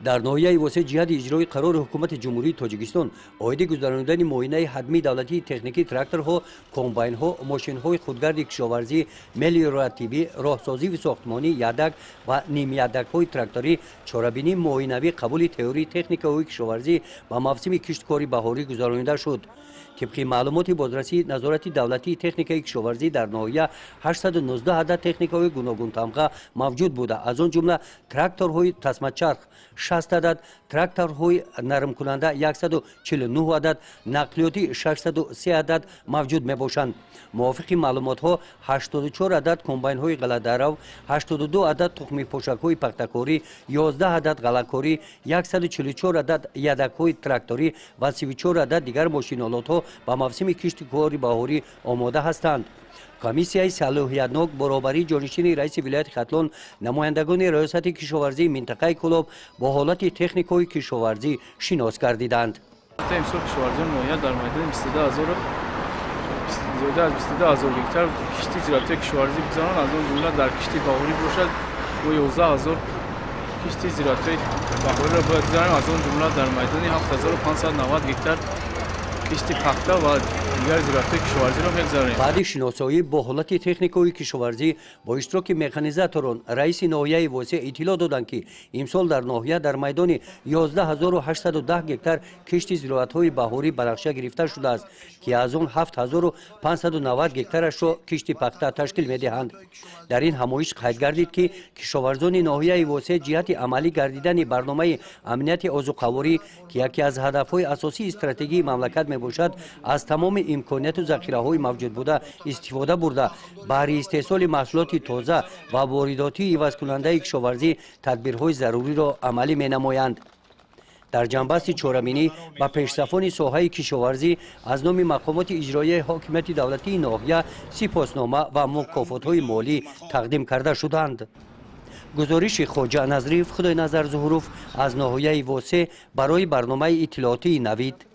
در ناحیه واسه جهت اجرای قرار حکومت جمهوری تاجیکستان اویده گذراندن معاینه حتمی دولتی تکنیکی تراکتورها، کمباین‌ها، ماشین‌های خودگرد کشاورزی، ملیوراتیوی، راهسازی و ساختمانی، یدک و نیم یدک‌های تراکتوری، چاره‌بینی معاینوی، قبول تئوری تکنیک‌های کشاورزی و موسم کشتکاری بهاری گذرانده شد. طبق معلومات بازرسی نظارت دولتی تکنیکای کشاورزی در ناحیه 819 عدد تکنیکای گوناگون تمغه موجود بوده. از آن جمله تراکتورهای تسمه‌چرخ 60 عدد، تراکتورهای نرم کننده 149 عدد، نقلیاتی 603 عدد موجود میباشند. موافق معلومات ها 84 عدد کمباین های غله‌درو، 82 عدد تخم پوشک های پختکاری، 11 عدد غله‌کاری، 144 عدد یدک های تراکتوری و 34 عدد دیگر ماشین آلات ها با موسم کشتکاری بهاری آماده هستند. کمیسیای صلاحیتناک برابری جانشین رئیس ولایت ختلان نمایندگان ریاست کشاورزی منطقه کلاب با حالت تکنیکای کشاورزی شناس گردیدند. امسال کشاورزان ناحیه در میدان 22000 هکتار کشتی زراعتی کشاورزی بگذارند. از آن جمله در کشتی بهاری باشد و 11000 کشتی زراعتی بهاری را بگذارند. از آن جمله در میدان 7590 هکتار کشتی پخته و دیگر زراعتی کشاورزی را می‌گذاریم. بعد شناسایی با حالت تکنیکای کشاورزی با اشتراک مکانیزاتوران رئیس ناحیه واسه اطلاع دادند که امسال در ناحیه در میدان 11810 هکتار کشتی زراعت‌های بهاری بنفشه گرفته شده است که از آن 7590 هکتارش را کشتی پخته تشکیل می‌دهند. در این همایش قید گردید که کشاورزان ناحیه واسه جهت عملی گردیدن برنامه امنیت آذوقه‌واری که یکی از هدف‌های اساسی استراتژی مملکت میباشد از تمام امکانات و ذخیره‌های موجود بوده استفاده برده برای استحصال محصولات تازه و وارداتی عوض کننده کشاورزی تدبیرهای ضروری را عملی می‌نمایند. در جنبست چهارمینی و پیشرفت ساحه کشاورزی از نام مقامات اجرایی حاکمیت دولتی ناحیه سپاسنامه و مکافات‌های مالی تقدیم کرده شدند. گزارش خواجه نظریف خدای نظر ظهوروف از ناحیه واسه برای برنامه اطلاعاتی نوید